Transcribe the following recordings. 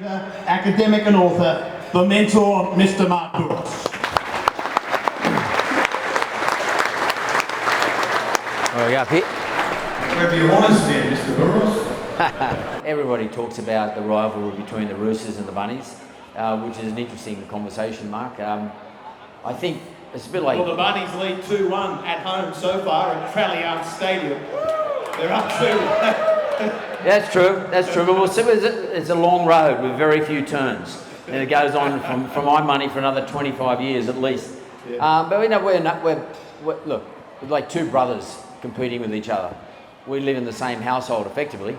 academic and author, the mentor, Mr. Mark Bouris. There we go, Pete. Where you want us there, Mr. Bouris? Everybody talks about the rivalry between the Roosters and the Bunnies, which is an interesting conversation, Mark. I think it's a bit like... Well, the Bunnies lead 2-1 at home so far at Tralliard Stadium. They're up 2. That's true, but we'll see, it's a long road with very few turns. And it goes on for my money for another 25 years at least. Yeah. But we know we're look, we're like two brothers competing with each other. We live in the same household effectively,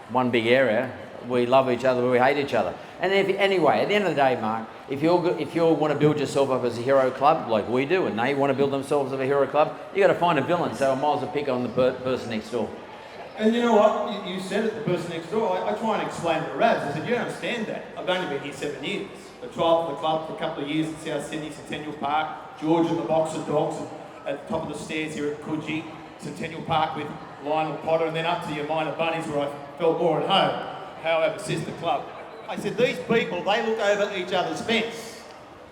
one big area. We love each other, but we hate each other. And anyway, at the end of the day, Mark, if you want to build yourself up as a hero club like we do, and they want to build themselves as a hero club, you got to find a villain. So I might as well pick on the person next door. And you know what? You said it, the person next door. I try and explain to Ravs. I said, you don't understand that. I've only been here 7 years. I trialled for the club for a couple of years at South Sydney, Centennial Park, George and the Box of Dogs at the top of the stairs here at Coogee, Centennial Park with Lionel Potter, and then up to your minor bunnies where I felt more at home. However, sister club. I said, these people, they look over each other's fence.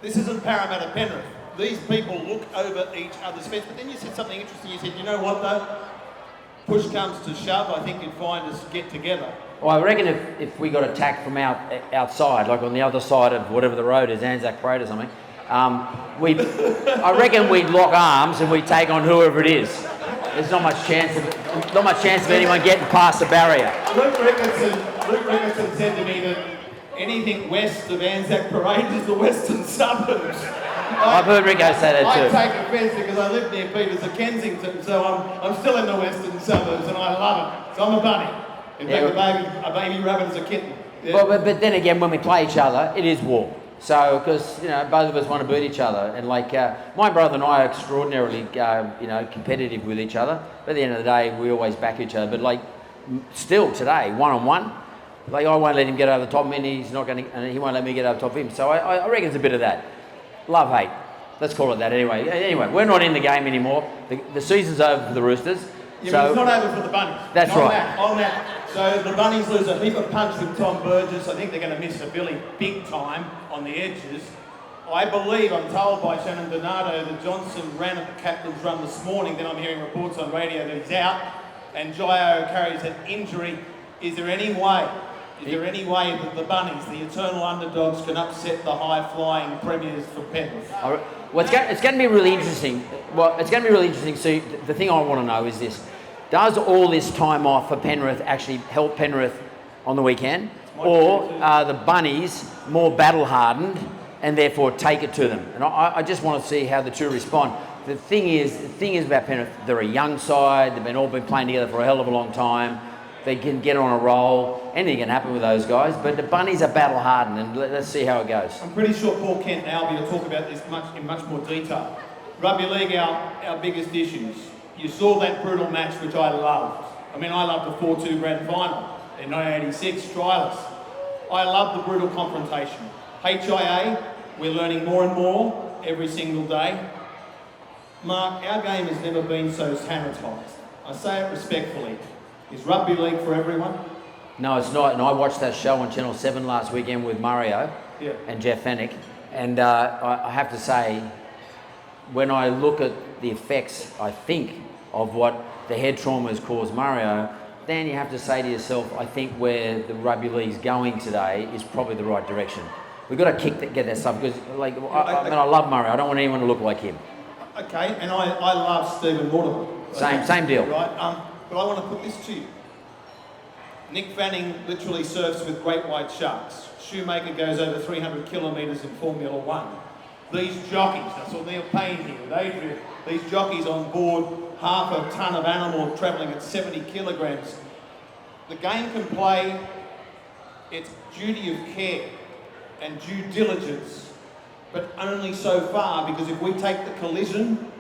This isn't Parramatta Penrith. These people look over each other's fence. But then you said something interesting. You said, you know what though? Push comes to shove, I think you'd find us get together. Well, I reckon if we got attacked from outside, like on the other side of whatever the road is, Anzac Parade or something, I reckon we'd lock arms and we'd take on whoever it is. There's not much chance of anyone getting past the barrier. Luke Ricketson said to me that anything west of Anzac Parade is the western suburbs. I've heard Rico say that too. I take offence because I live near Peters of Kensington, so I'm still in the western suburbs and I love it. So I'm a bunny. In fact, a baby rabbit is a kitten. Yeah. Well, but then again, when we play each other, it is war. So, because both of us want to beat each other, and like my brother and I are extraordinarily, competitive with each other. But at the end of the day, we always back each other. But like, still today, 1-on-1, like I won't let him get over the top of me, and he won't let me get over the top of him. So I reckon it's a bit of that. Love, hate. Let's call it that anyway. Anyway, we're not in the game anymore. The season's over for the Roosters. Yeah, so but it's not over for the Bunnies. That's right. On that. So the Bunnies lose a heap of punch with Tom Burgess. I think they're going to miss a Billy big time on the edges. I believe, I'm told by Shannon Donato that Johnson ran at the captain's run this morning. Then I'm hearing reports on radio that he's out. And Jaio carries an injury. Is there any way that the Bunnies, the eternal underdogs, can upset the high-flying premiers for Penrith? Well, it's going to be really interesting. So the thing I want to know is this. Does all this time off for Penrith actually help Penrith on the weekend? Or are the Bunnies more battle-hardened and therefore take it to them? And I just want to see how the two respond. The thing is about Penrith, they're a young side. They've all been playing together for a hell of a long time. They can get on a roll. Anything can happen with those guys. But the Bunnies are battle-hardened, and let's see how it goes. I'm pretty sure Paul Kent and Albie will talk about this in much more detail. Rugby League, our biggest issues. You saw that brutal match, which I loved. I mean, I loved the 4-2 grand final in 1986, triallers. I love the brutal confrontation. HIA, we're learning more and more every single day. Mark, our game has never been so sanitised. I say it respectfully. Is rugby league for everyone? No, it's not. And I watched that show on Channel 7 last weekend with Mario and Jeff Fennick. And I have to say, when I look at the effects, I think, of what the head trauma has caused Mario, then you have to say to yourself, I think where the rugby league's going today is probably the right direction. We've got to get that stuff because, I love Mario. I don't want anyone to look like him. Okay, and I love Stephen Mortimer. Same deal. Right. But I want to put this to you. Nick Fanning literally surfs with great white sharks. Shoemaker goes over 300 kilometres in Formula One. These jockeys, that's what Neil Payne here with Adrian, these jockeys on board half a tonne of animal travelling at 70 kilograms. The game can play its duty of care and due diligence, but only so far, because if we take the collision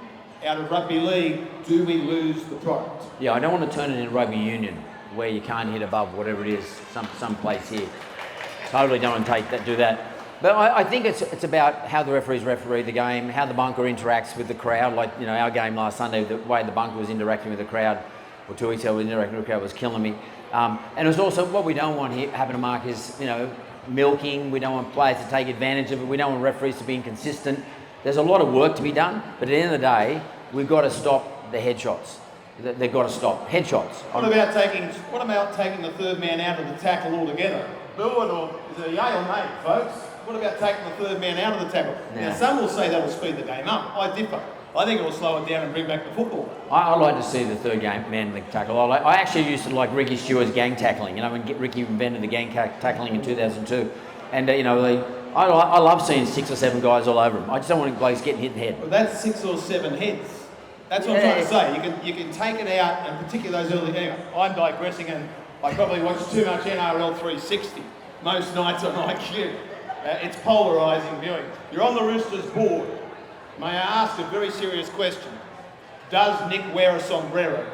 out of rugby league, do we lose the product? Yeah, I don't want to turn it into rugby union where you can't hit above whatever it is, some place here. Totally don't want to do that. But I think it's about how the referees referee the game, how the bunker interacts with the crowd. Like, our game last Sunday, the way the bunker was interacting with the crowd, or 2 weeks ago, interacting with the crowd was killing me. And it was also, what we don't want here happen to Mark is, milking. We don't want players to take advantage of it. We don't want referees to be inconsistent. There's a lot of work to be done, but at the end of the day, we've got to stop the headshots. They've got to stop headshots. What about taking the third man out of the tackle altogether? Bill, or is it a yay or nay, folks? What about taking the third man out of the tackle? Now, some will say that will speed the game up. I differ. I think it will slow it down and bring back the football. I like to see the third man in the tackle. I actually used to like Ricky Stewart's gang tackling. You know, when Ricky invented the gang tackling in 2002. And, I love seeing 6 or 7 guys all over him. I just don't want blokes getting hit in the head. Well, that's 6 or 7 heads. That's what I'm trying to say. You can take it out, and particularly those early. Anyway, I'm digressing, and I probably watch too much NRL 360 most nights on IQ. It's polarising viewing. You're on the Roosters board. May I ask a very serious question? Does Nick wear a sombrero?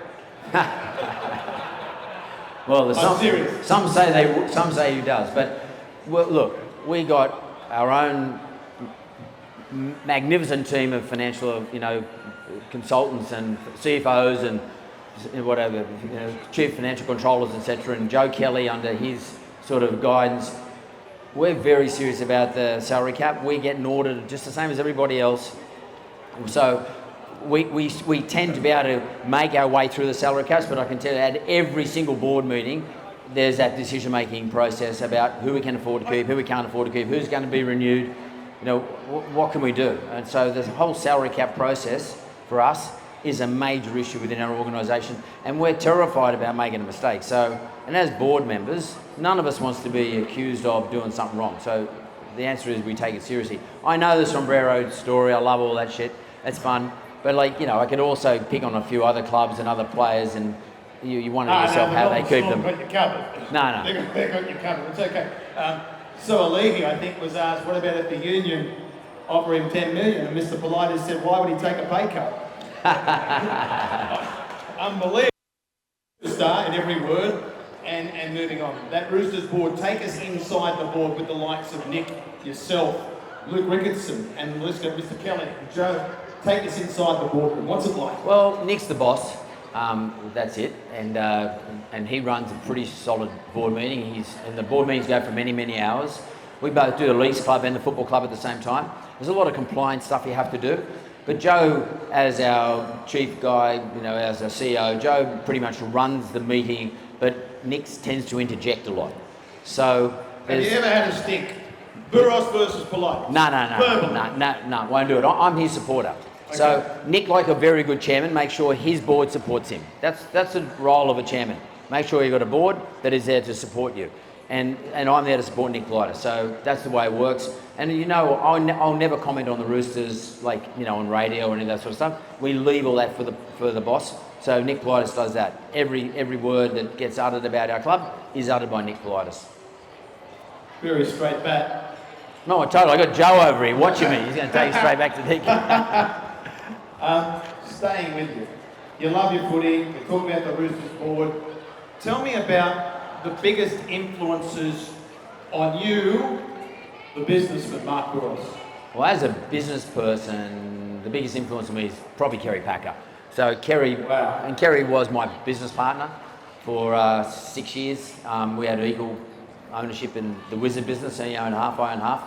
Well, I'm serious. Some say he does, but look, we got our own magnificent team of financial, consultants and CFOs and whatever, chief financial controllers, etc. And Joe Kelly under his sort of guidance. We're very serious about the salary cap. We get an audit just the same as everybody else. So we tend to be able to make our way through the salary caps, but I can tell you at every single board meeting, there's that decision-making process about who we can afford to keep, who we can't afford to keep, who's going to be renewed, what can we do? And so there's a whole salary cap process for us is a major issue within our organisation, and we're terrified about making a mistake. So, and as board members, none of us wants to be accused of doing something wrong. So the answer is we take it seriously. I know the sombrero story, I love all that shit, that's fun, but I could also pick on a few other clubs and other players, and you wonder yourself how they keep them. Got you covered. No. They got you covered, it's okay. So Alihi, I think, was asked, what about if the union offer him 10 million? And Mr. Politis said, why would he take a pay cut? Unbelievable. Star in every word, and moving on. That Roosters board, take us inside the board with the likes of Nick, yourself, Luke Ricketson, and Mr. Kelly, and Joe. Take us inside the boardroom. What's it like? Well, Nick's the boss. That's it, and he runs a pretty solid board meeting. And the board meetings go for many, many hours. We both do the leagues club and the football club at the same time. There's a lot of compliance stuff you have to do. But Joe, as our chief guy, as our CEO, Joe pretty much runs the meeting, but Nick tends to interject a lot. So have you ever had a stink? Bouris versus Polite? No, won't do it. I'm his supporter. Okay. So Nick, like a very good chairman, makes sure his board supports him. That's the role of a chairman. Make sure you've got a board that is there to support you. And I'm there to support Nick Politis. So that's the way it works. And I'll never comment on the Roosters, on radio or any of that sort of stuff. We leave all that for the boss. So Nick Politis does that. Every word that gets uttered about our club is uttered by Nick Politis. Very straight back. No, totally. I got Joe over here watching me. He's going to take you straight back to Nick. Staying with you. You love your footy. You talk about the Roosters board. Tell me about the biggest influences on you, the businessman, Mark Bouris. Well, as a business person, the biggest influence on me is probably Kerry Packer. So Kerry, and Kerry was my business partner for 6 years. We had equal ownership in the Wizard business, so he owned half, I owned half.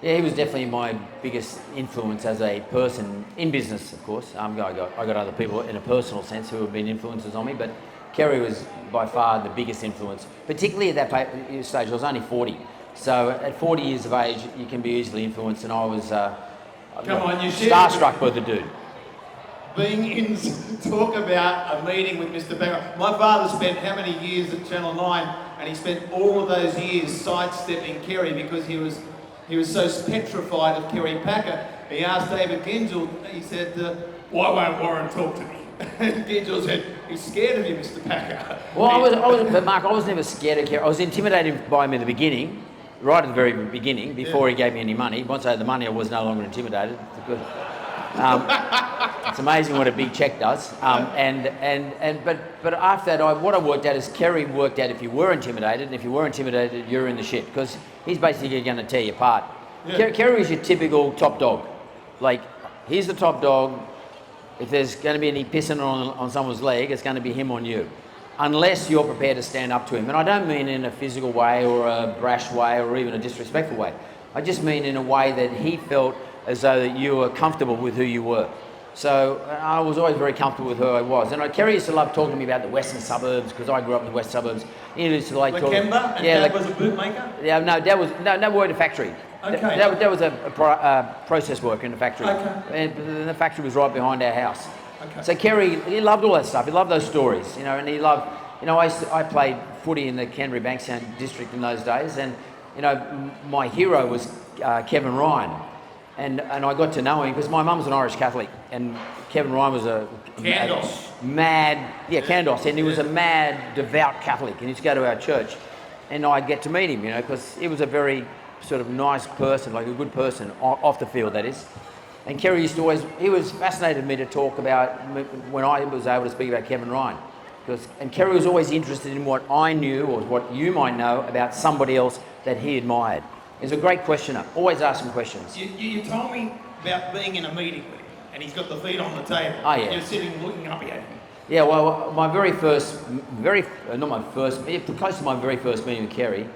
Yeah, he was definitely my biggest influence as a person in business, of course. I got other people in a personal sense who have been influences on me, but Kerry was by far the biggest influence, particularly at that stage. I was only 40. So at 40 years of age, you can be easily influenced, and I was starstruck by the dude. Being in, talk about a meeting with Mr. Packer. My father spent how many years at Channel 9, and he spent all of those years sidestepping Kerry because he was so petrified of Kerry Packer. He asked David Gingell, he said, why won't Warren talk to me? And Gingell said, he's scared of you, Mr. Packer. Well, but Mark, I was never scared of Kerry. I was intimidated by him in the beginning, right at the very beginning, before he gave me any money. Once I had the money, I was no longer intimidated. It's amazing what a big check does. But after that, what I worked out is Kerry worked out if you were intimidated, and if you were intimidated, you're in the shit, because he's basically going to tear you apart. Yeah. Kerry is your typical top dog. He's the top dog. If there's going to be any pissing on someone's leg, it's going to be him on you. unless you're prepared to stand up to him. And I don't mean in a physical way or a brash way or even a disrespectful way. I just mean in a way that he felt as though that you were comfortable with who you were. So I was always very comfortable with who I was. And Kerry used to love talking to me about the western suburbs, because I grew up in the west suburbs. He used to like talking... Lakemba? And Dad was a bootmaker? Yeah, no, Dad was... No, we worked in a factory. Okay. That was a process worker in the factory. Okay. And the factory was right behind our house. Okay. So Kerry, he loved all that stuff. He loved those stories, you know, and he loved... You know, I played footy in the Canterbury Bankstown district in those days, and, you know, my hero was Kevin Ryan. And I got to know him because my mum's an Irish Catholic, and Kevin Ryan was a Candos, and he was a mad, devout Catholic, and he used to go to our church. And I'd get to meet him, you know, because he was a very sort of nice person, like a good person, off the field, that is. And Kerry used to always, he was fascinated me to talk about when I was able to speak about Kevin Ryan. And Kerry was always interested in what I knew or what you might know about somebody else that he admired. He's a great questioner, always asking questions. You told me about being in a meeting with him, and he's got the feet on the table. Oh, yeah. You're sitting looking up at him. Yeah, well, my close to my very first meeting with Kerry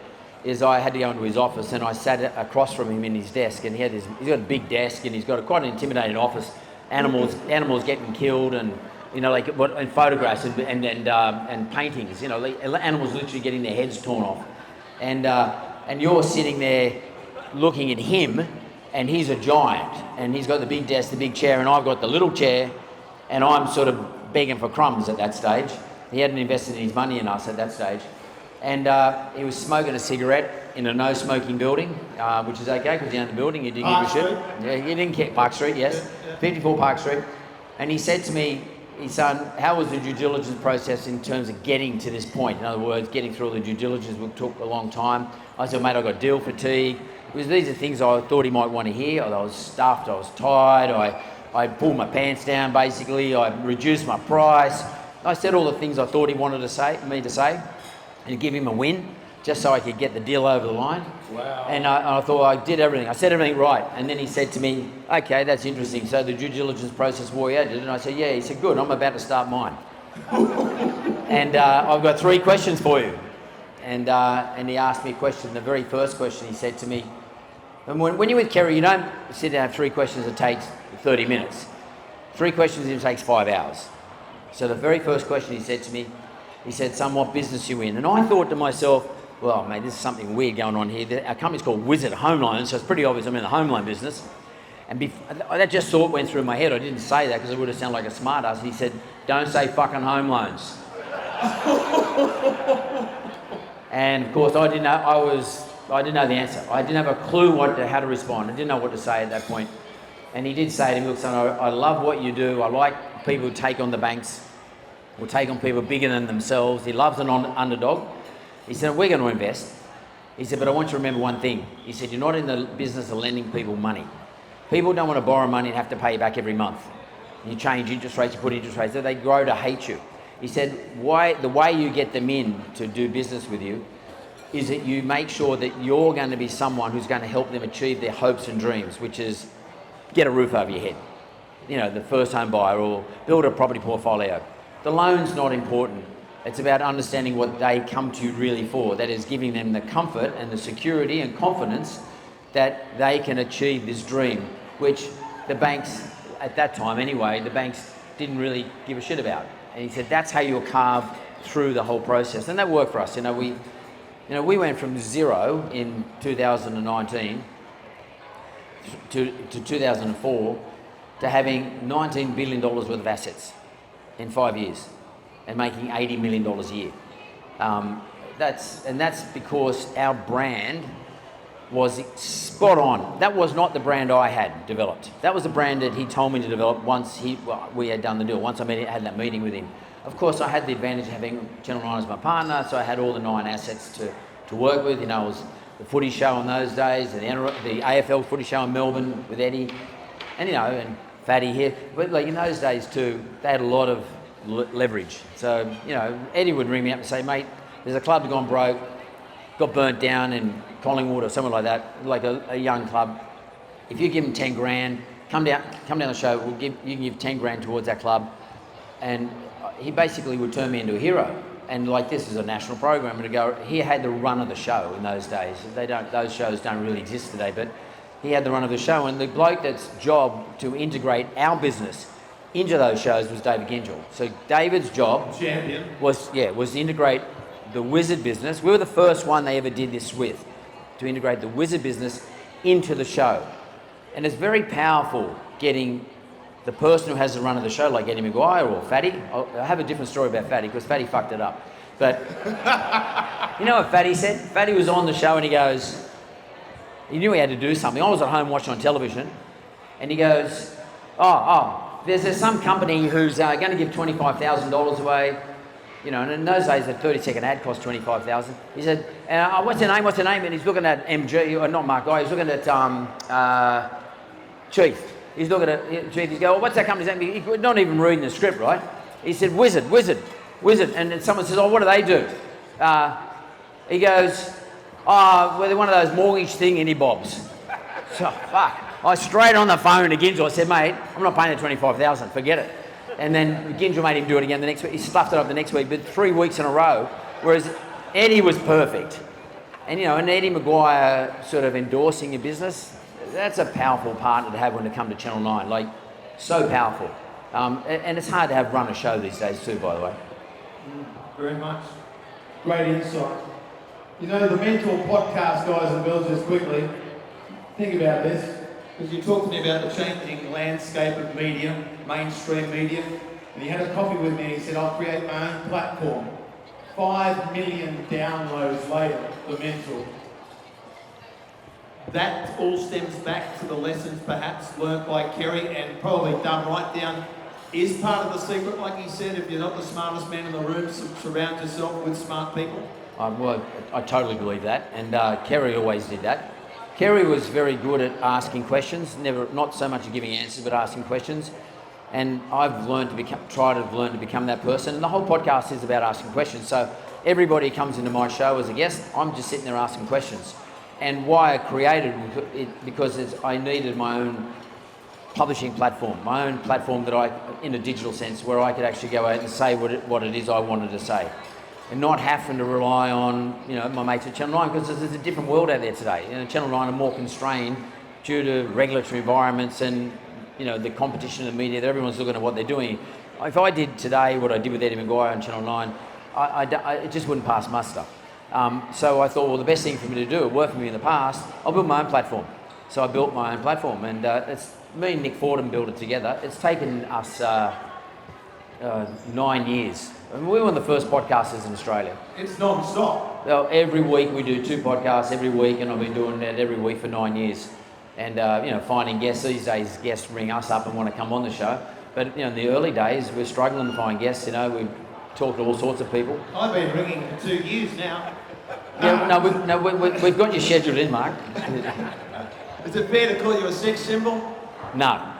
is I had to go into his office, and I sat across from him in his desk, and he's got a big desk, and he's got quite an intimidating office. Animals getting killed, and you know, like and photographs and paintings. You know, animals literally getting their heads torn off, and you're sitting there looking at him, and he's a giant, and he's got the big desk, the big chair, and I've got the little chair, and I'm sort of begging for crumbs at that stage. He hadn't invested in his money in us at that stage. And he was smoking a cigarette in a no-smoking building, which is okay because he owned the building, he didn't give a shit. Yeah, he didn't care. Park Street, yes. 54 Park Street. And he said to me, his son, how was the due diligence process in terms of getting to this point? In other words, getting through all the due diligence took a long time. I said, mate, I got deal fatigue. Because these are things I thought he might want to hear. I was stuffed, I was tired, I pulled my pants down basically, I reduced my price. I said all the things I thought he wanted me to say, and give him a win, just so I could get the deal over the line. Wow. And I thought I did everything. I said everything right. And then he said to me, okay, that's interesting. So the due diligence process Warrior did. And I said, yeah. He said, good, I'm about to start mine. And I've got 3 questions for you. And he asked me a question. The very first question he said to me, and when you're with Kerry, you don't sit down 3 questions, it takes 30 minutes. 3 questions, it takes 5 hours. So the very first question he said to me, he said, son, what business are you in? And I thought to myself, well, mate, this is something weird going on here. Our company's called Wizard Home Loans, so it's pretty obvious I'm in the home loan business. And that just thought went through my head. I didn't say that because it would have sounded like a smart ass. He said, don't say fucking home loans. And of course, I didn't know the answer. I didn't have a clue how to respond. I didn't know what to say at that point. And he did say to me, look, son, I love what you do. I like people who take on the banks or take on people bigger than themselves. He loves an underdog. He said, we're going to invest. He said, but I want you to remember one thing. He said, you're not in the business of lending people money. People don't want to borrow money and have to pay you back every month. You change interest rates, you put interest rates, so they grow to hate you. He said, the way you get them in to do business with you is that you make sure that you're going to be someone who's going to help them achieve their hopes and dreams, which is get a roof over your head. You know, the first home buyer, or build a property portfolio. The loan's not important. It's about understanding what they come to you really for. That is giving them the comfort and the security and confidence that they can achieve this dream, which the banks, at that time anyway, the banks didn't really give a shit about. And he said, that's how you'll carve through the whole process. And that worked for us. We went from 0 in 2019 to 2004 to having $19 billion worth of assets in 5 years and making $80 million a year. That's because our brand was spot on. That was not the brand I had developed. That was the brand that he told me to develop once we had done the deal, once I had that meeting with him. Of course, I had the advantage of having Channel 9 as my partner, so I had all the 9 assets to work with. You know, it was the footy show in those days, the AFL footy show in Melbourne with Eddie, and Fatty here. But like in those days too, they had a lot of leverage. So, Eddie would ring me up and say, mate, there's a club gone broke, got burnt down in Collingwood or somewhere like that, like a young club. If you give them 10 grand, come down the show, you can give 10 grand towards that club. And he basically would turn me into a hero. and like this is a national program, and to go, he had the run of the show in those days. Those shows don't really exist today, but he had the run of the show, and the bloke that's job to integrate our business into those shows was David Gingell. So David's job was to integrate the Wizard business. We were the first one they ever did this with, to integrate the Wizard business into the show. And it's very powerful getting the person who has the run of the show, like Eddie Maguire or Fatty. I have a different story about Fatty, because Fatty fucked it up. But you know what Fatty said? Fatty was on the show and he goes, he knew he had to do something. I was at home watching on television, and he goes, there's some company who's going to give $25,000 away, you know, and in those days a 30-second ad cost $25,000. He said, what's her name? And he's looking at MG, or not Mark Guy, he's looking at Chief. He's looking at Chief, he's going, what's that company's name? He's not even reading the script, right? He said, Wizard. And then someone says, what do they do? He goes, well, they're one of those mortgage thing, any bobs. So, fuck. I straight on the phone to Gingell. I said, mate, I'm not paying the $25,000, forget it. And then Gingell made him do it again the next week. He stuffed it up the next week, but 3 weeks in a row, whereas Eddie was perfect. And, you know, and Eddie Maguire sort of endorsing your business, that's a powerful partner to have when it comes to Channel 9, like, so powerful. And it's hard to have run a show these days too, by the way. Very much. Great insight. You know, the Mentor podcast, guys and girls, just quickly, think about this, because you talked to me about the changing landscape of media, mainstream media, and he had a coffee with me and he said, I'll create my own platform. 5 million downloads later, the Mentor. That all stems back to the lessons perhaps learnt by Kerry and probably done right down is part of the secret, like he said, if you're not the smartest man in the room, surround yourself with smart people. Well, I totally believe that, and Kerry always did that. Kerry was very good at asking questions, not so much at giving answers, but asking questions. And I've learned to become that person. And the whole podcast is about asking questions. So everybody comes into my show as a guest, I'm just sitting there asking questions. And why I created it, because I needed my own publishing platform, my own platform that in a digital sense, where I could actually go out and say what it is I wanted to say. And not having to rely on, you know, my mates at Channel 9, because there's a different world out there today. You know, Channel 9 are more constrained due to regulatory environments and, you know, the competition in the media, that everyone's looking at what they're doing. If I did today what I did with Eddie Maguire on Channel 9, it just wouldn't pass muster. So I thought, well, the best thing for me to do, it worked for me in the past, I'll build my own platform. So I built my own platform, and it's me and Nick Fordham built it together. It's taken us 9 years. I mean, we were one of the first podcasters in Australia. It's non-stop. Well, every week we do 2 podcasts every week, and I've been doing that every week for 9 years. And, you know, finding guests. These days, guests ring us up and want to come on the show. But, you know, in the early days, we're struggling to find guests. You know, we talked to all sorts of people. I've been ringing for 2 years now. Yeah, we've got you scheduled in, Mark. Is it fair to call you a sex symbol? No.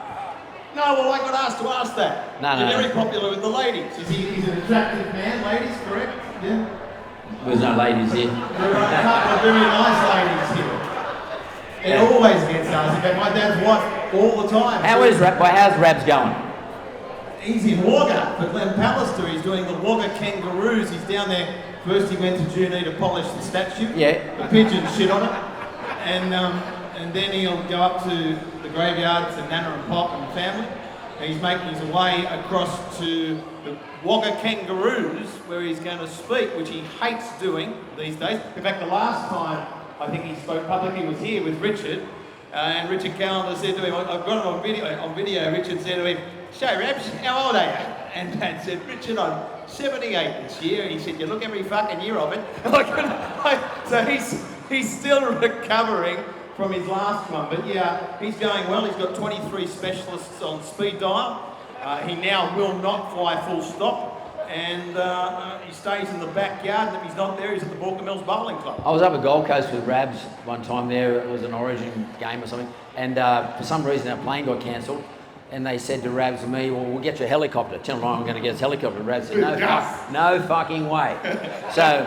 No, well, I got asked to ask that. You're very popular with the ladies. He's an attractive man, ladies, correct? Yeah. There's no ladies here. There are a couple of very nice ladies here. It always gets asked. In fact, my dad's wife all the time. How's Rabs going? He's in Wagga for Glen Pallister. He's doing the Wagga Kangaroos. He's down there. First he went to Junee to polish the statue. Yeah. The pigeons shit on it. And then he'll go up to the graveyard to Nana and Pop and family. And he's making his way across to the Wagga Kangaroos, where he's going to speak, which he hates doing these days. In fact, the last time I think he spoke publicly was here with Richard, and Richard Callender said to him, I've got it on video, Richard said to him, "Shay Rabs, how old are you?" And Dad said, "Richard, I'm 78 this year." And he said, "You look every fucking year of it." So he's still recovering from his last one, but yeah, he's going well. He's got 23 specialists on speed dial. He now will not fly full stop, and he stays in the backyard, and if he's not there, he's at the Balkan Mills Bowling Club. I was up at Gold Coast with Rabs one time there. It was an Origin game or something, and for some reason our plane got cancelled, and they said to Rabs and me, "Well, we'll get you a helicopter. Tell them I'm going to get us a helicopter." Rabs said, no fucking way. So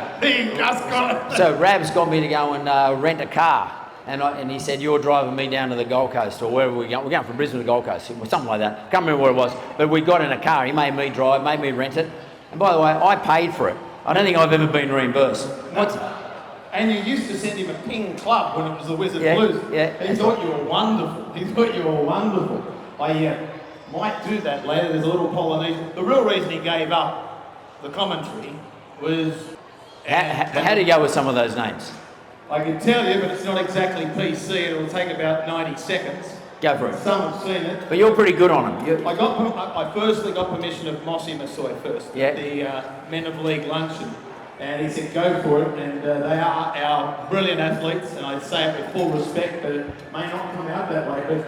Rabs got me to go and rent a car. And he said, "You're driving me down to the Gold Coast," or wherever we're going. We're going from Brisbane to Gold Coast, or something like that. Can't remember what it was. But we got in a car. He made me drive, made me rent it. And by the way, I paid for it. I don't think I've ever been reimbursed. What's And you used to send him a ping club when it was the Wizard Yeah, Blues. yeah. He thought you were wonderful. He thought you were wonderful. I might do that later. There's a little Polynesian. The real reason he gave up the commentary was... how do you go with some of those names? I can tell you, but it's not exactly PC. It'll take about 90 seconds. Go for it. Some have seen it. But you're pretty good on them. I firstly got permission of Mossy Massoy first, Yeah. at the Men of League luncheon. And he said, go for it. And they are our brilliant athletes. And I say it with full respect, but it may not come out that way. But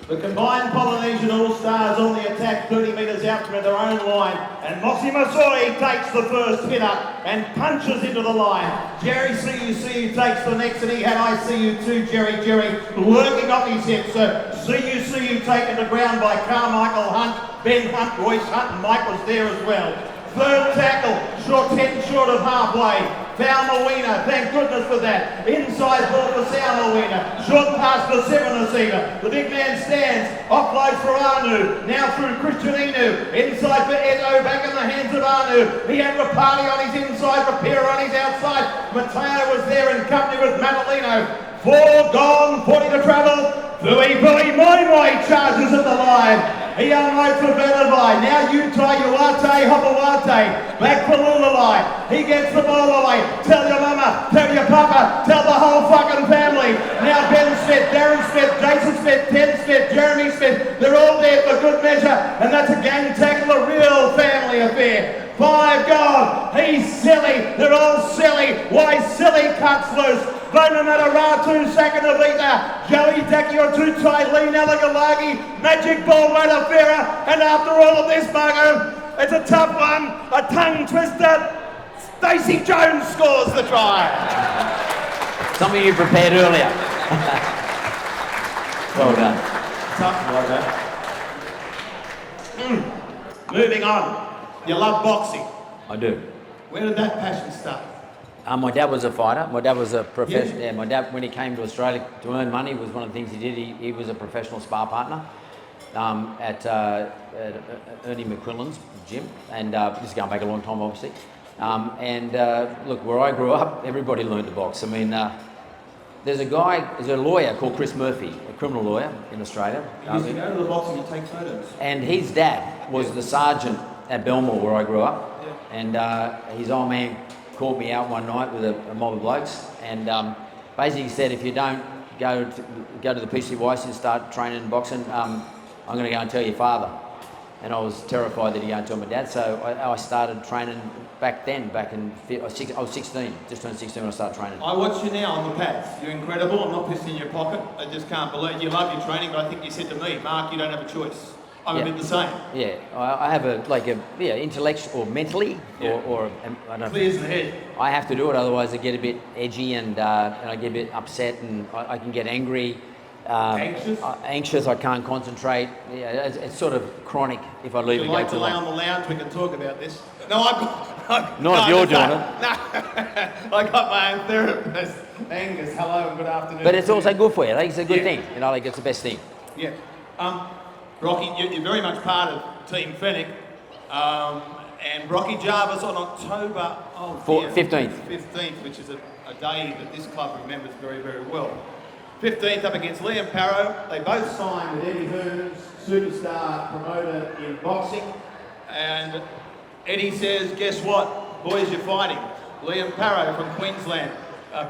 the combined Polynesian All-Stars on the attack, 30 metres out from their own line. And Mossy Massoy takes the first hitter and punches into the line. Jerry CUCU takes the next, and he had I see you too, Jerry working off his hips. So CUCU taken to ground by Carmichael Hunt, Ben Hunt, Royce Hunt, and Mike was there as well. Third tackle, 10 short of halfway. Foul Mawina, thank goodness for that. Inside ball for Sal Mawina. Short pass for Seven Asita. The big man stands, offload for Anu. Now through Christian Inu. Inside for Edo, back in the hands of Anu. He had Rapati on his inside, Rapira on his outside. Mateo was there in company with Matalino. 4 gone, 40 to travel. Fui Moi charges at the line. He unloads for Velavai. Now Utai, Uate, Hopawate. Back for Lulalai. He gets the ball away. Tell your mama, tell your papa, tell the whole fucking family. Now Ben Smith, Darren Smith, Jason Smith, Ted Smith, Jeremy Smith. They're all there for good measure. And that's a gang tackle, a real family affair. 5 gone. He's silly. They're all silly. Why silly cuts loose? Bonamata Ratu, Sakanavita, Joey Dakio Tutai, Lee Nalagalagi, Magic Ball Radafera, and after all of this, Margo, it's a tough one, a tongue twister. Stacey Jones scores the try. Something you prepared earlier. Well done. Tough, Moving on. You love boxing. I do. Where did that passion start? My dad was a fighter. My dad was a professional. Yeah, my dad, when he came to Australia to earn money, was one of the things he did. He was a professional spar partner at Ernie McQuillan's gym, and this is going back a long time, obviously. Look, where I grew up, everybody learned to box. I mean, there's a lawyer called Chris Murphy, a criminal lawyer in Australia. He used to go to the boxing and take photos. And his dad was the sergeant at Belmore, where I grew up, and his old man called me out one night with a mob of blokes, and basically said, if you don't go to the PCYC and start training in boxing, I'm going to go and tell your father. And I was terrified that he'd go and tell my dad, so I started training back in, I was 16, just turned 16 when I started training. I watch you now on the pads. You're incredible. I'm not pissing in your pocket. I just can't believe you love your training, but I think you said to me, Mark, you don't have a choice. I'm a bit the same. Yeah, I have intellectual or mentally, or I don't know. Clears the head. I have to do it, otherwise I get a bit edgy and I get a bit upset and I can get angry. Anxious, I can't concentrate. Yeah, it's sort of chronic if I leave If it you'd like go to too lay long. on the lounge, we can talk about this. No, I've got... Not if you're doing it. No, I got my own therapist. Angus, hello and good afternoon. But it's also good for you. It's a good thing. It's the best thing. Yeah. Rocky, you're very much part of Team Fennec. And Rocky Jarvis on October 15th. 15th, which is a day that this club remembers very, very well. 15th up against Liam Parrow. They both signed with Eddie Hearns, superstar promoter in boxing. And Eddie says, guess what? Boys, you're fighting. Liam Parrow from Queensland.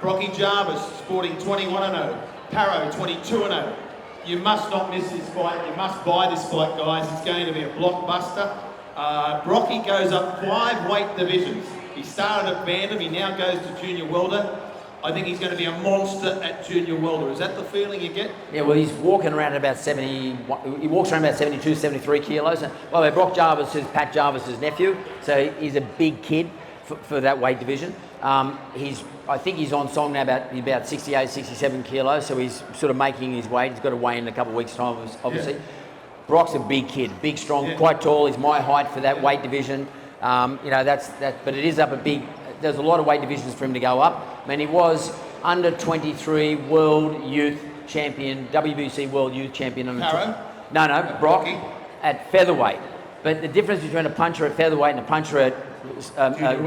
Brocky Jarvis sporting 21-0. Parrow 22-0. You must not miss this fight. You must buy this fight, guys. It's going to be a blockbuster. Brocky goes up 5 weight divisions. He started at Bantam. He now goes to junior welter. I think he's going to be a monster at junior welter. Is that the feeling you get? Yeah, well, he's walking around about 70. He walks around about 72, 73 kilos. And, by the way, Brock Jarvis is Pat Jarvis's nephew, so he's a big kid for that weight division. I think he's on song now about 68, 67 kilos, so he's sort of making his weight. He's got to weigh in a couple of weeks' time, obviously. Yeah. Brock's a big kid, big, strong, quite tall. He's my height for that weight division. But it is up a big. There's a lot of weight divisions for him to go up. I mean, he was under 23 world youth champion, WBC world youth champion. Parrow? No, Brock at featherweight. But the difference between a puncher at featherweight and a puncher at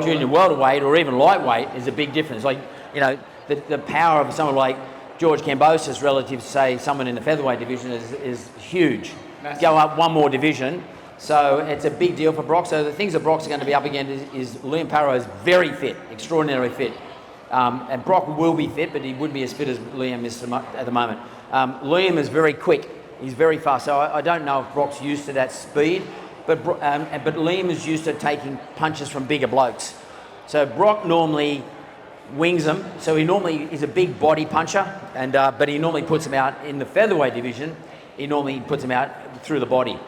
junior welterweight or even lightweight is a big difference. Like, you know, the power of someone like George Kambosos relative to, say, someone in the featherweight division is huge. Massive. Go up one more division. So it's a big deal for Brock. So the things that Brock's going to be up against is Liam Parrow is very fit, extraordinarily fit. And Brock will be fit, but he wouldn't be as fit as Liam is at the moment. Liam is very quick. He's very fast. So I don't know if Brock's used to that speed, but Liam is used to taking punches from bigger blokes. So Brock normally wings them. So he normally is a big body puncher, but he normally puts them out in the featherweight division. He normally puts them out through the body.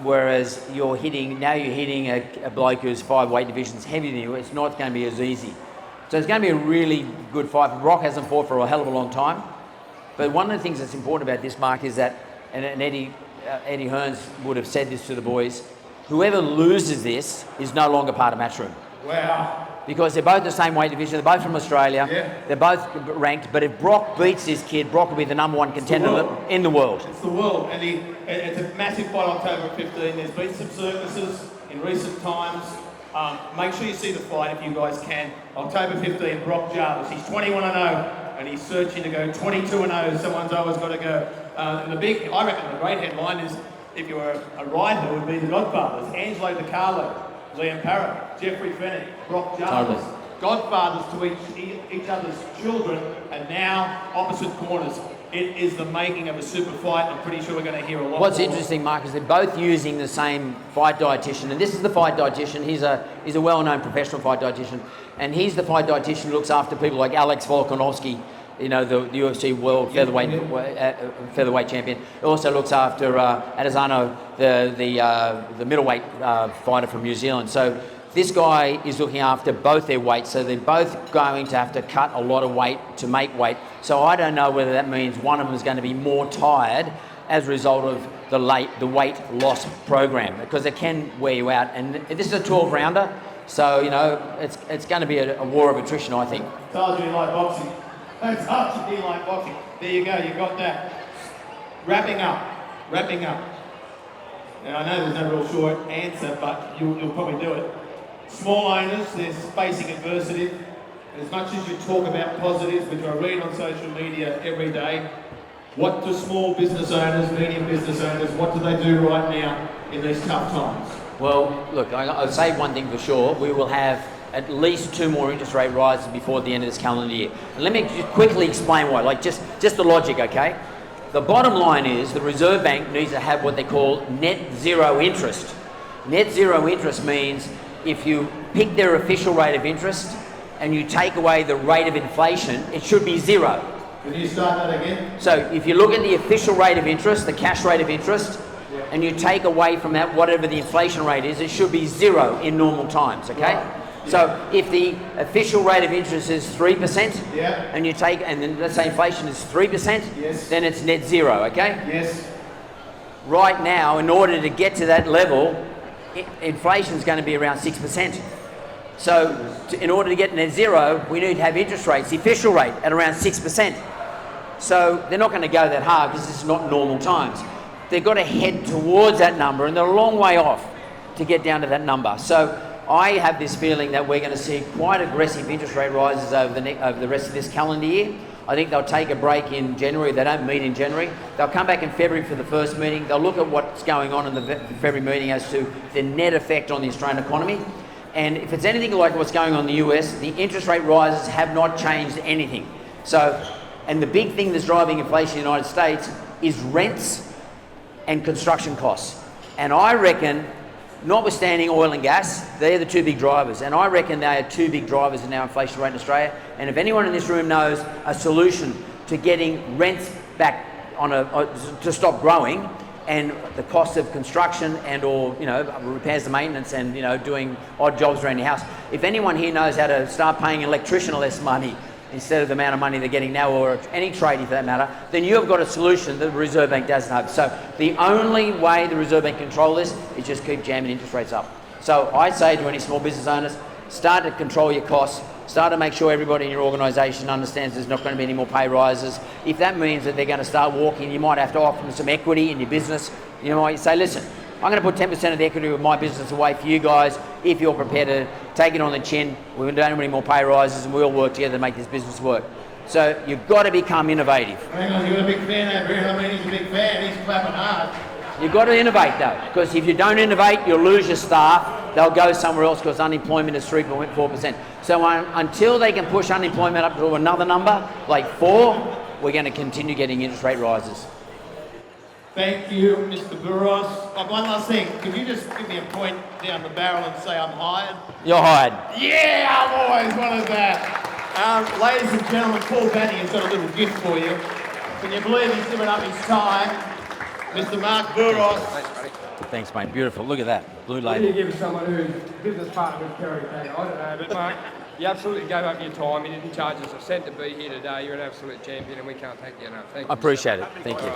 Whereas you're hitting a bloke who's 5 weight divisions heavier than you. It's not going to be as easy. So it's going to be a really good fight. Brock hasn't fought for a hell of a long time. But one of the things that's important about this, Mark, is that, and Eddie Hearns would have said this to the boys, whoever loses this is no longer part of Matchroom. Wow. Because they're both the same weight division, they're both from Australia, yeah. They're both ranked, but if Brock beats this kid, Brock will be the number 1 contender in the world. It's the world, and it's a massive fight October 15. There's been some circuses in recent times. Make sure you see the fight if you guys can. October 15, Brock Jarvis. He's 21-0, and he's searching to go 22-0. Someone's always got to go. And I reckon the great headline is, if you were a rider, would be the Godfathers. Angelo Di Carlo, Liam Parrow, Jeffrey Fenech, Brock Jarvis. Totally. Godfathers to each other's children, and now opposite corners. It is the making of a super fight. I'm pretty sure we're going to hear a lot What's more. interesting, Mark, is they're both using the same fight dietitian, and this is the fight dietitian. He's a well-known professional fight dietitian, and he's the fight dietitian who looks after people like Alex Volkanovski, you know, the UFC world featherweight champion. He also looks after Adesanya, the middleweight fighter from New Zealand. So this guy is looking after both their weights, so they're both going to have to cut a lot of weight to make weight. So I don't know whether that means one of them is going to be more tired as a result of the weight loss program, because it can wear you out. And this is a 12-rounder, so you know it's going to be a war of attrition, I think. Told you like boxing. It's hard to be like boxing. There you go, you got that. Wrapping up. Now I know there's no real short answer, but you'll probably do it. Small owners, they're facing adversity. As much as you talk about positives, which I read on social media every day, what do small business owners, medium business owners, what do they do right now in these tough times? Well, look, I'll say one thing for sure. We will have at least 2 more interest rate rises before the end of this calendar year. And let me just quickly explain why, like just the logic, okay? The bottom line is the Reserve Bank needs to have what they call net zero interest. Net zero interest means if you pick their official rate of interest and you take away the rate of inflation, it should be 0. Can you start that again? So if you look at the official rate of interest, the cash rate of interest, and you take away from that whatever the inflation rate is, it should be 0 in normal times, okay? Right. So if the official rate of interest is 3%, and you take, and then let's say inflation is 3%, then it's net 0, okay? Yes. Right now, in order to get to that level, inflation is going to be around 6%. So in order to get net 0, we need to have interest rates, the official rate, at around 6%. So they're not going to go that hard because this is not normal times. They've got to head towards that number, and they're a long way off to get down to that number. So I have this feeling that we're going to see quite aggressive interest rate rises over the rest of this calendar year. I think they'll take a break in January. They don't meet in January. They'll come back in February for the first meeting. They'll look at what's going on in the February meeting as to the net effect on the Australian economy. And if it's anything like what's going on in the US, the interest rate rises have not changed anything. So, and the big thing that's driving inflation in the United States is rents and construction costs. And I reckon, notwithstanding oil and gas, they're the 2 big drivers. And I reckon they are 2 big drivers in our inflation rate in Australia. And if anyone in this room knows a solution to getting rents back to stop growing, and the cost of construction and or, you know, repairs and maintenance and, you know, doing odd jobs around your house, if anyone here knows how to start paying an electrician less money instead of the amount of money they're getting now, or any tradie for that matter, then you have got a solution that the Reserve Bank doesn't have. So the only way the Reserve Bank can control this is just keep jamming interest rates up. So I say to any small business owners, start to control your costs, start to make sure everybody in your organisation understands there's not going to be any more pay rises. If that means that they're going to start walking, you might have to offer them some equity in your business. You might say, listen, I'm going to put 10% of the equity of my business away for you guys if you're prepared to take it on the chin. We don't have any more pay rises and we all work together to make this business work. So you've got to become innovative. Hang on, you've got a big fan over here. I mean, he's a big fan. He's clapping hard. You've got to innovate though, because if you don't innovate, you'll lose your staff. They'll go somewhere else because unemployment is 3.4%. So until they can push unemployment up to another number, like 4, we're going to continue getting interest rate rises. Thank you, Mr. Bouris. One last thing. Could you just give me a point down the barrel and say I'm hired? You're hired. Yeah, I've always wanted that. Ladies and gentlemen, Paul Banning has got a little gift for you. Can you believe he's given up his time? Mr. Mark Bouris. Thanks, mate. Beautiful. Look at that. Blue What label. do you give someone who's business partner with Kerry Kane? I don't know, but Mark, you absolutely gave up your time. You didn't charge us a cent to be here today. You're an absolute champion, and we can't thank you enough. Thank you. I appreciate it. Thank you.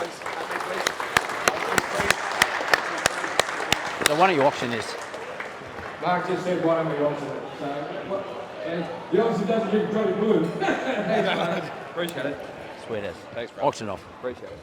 So why don't you auction this? Mark just said, why don't we auction it? So, and he obviously doesn't give Johnny Blue. Appreciate it. Sweet as. Thanks, bro. Auction off. Appreciate it.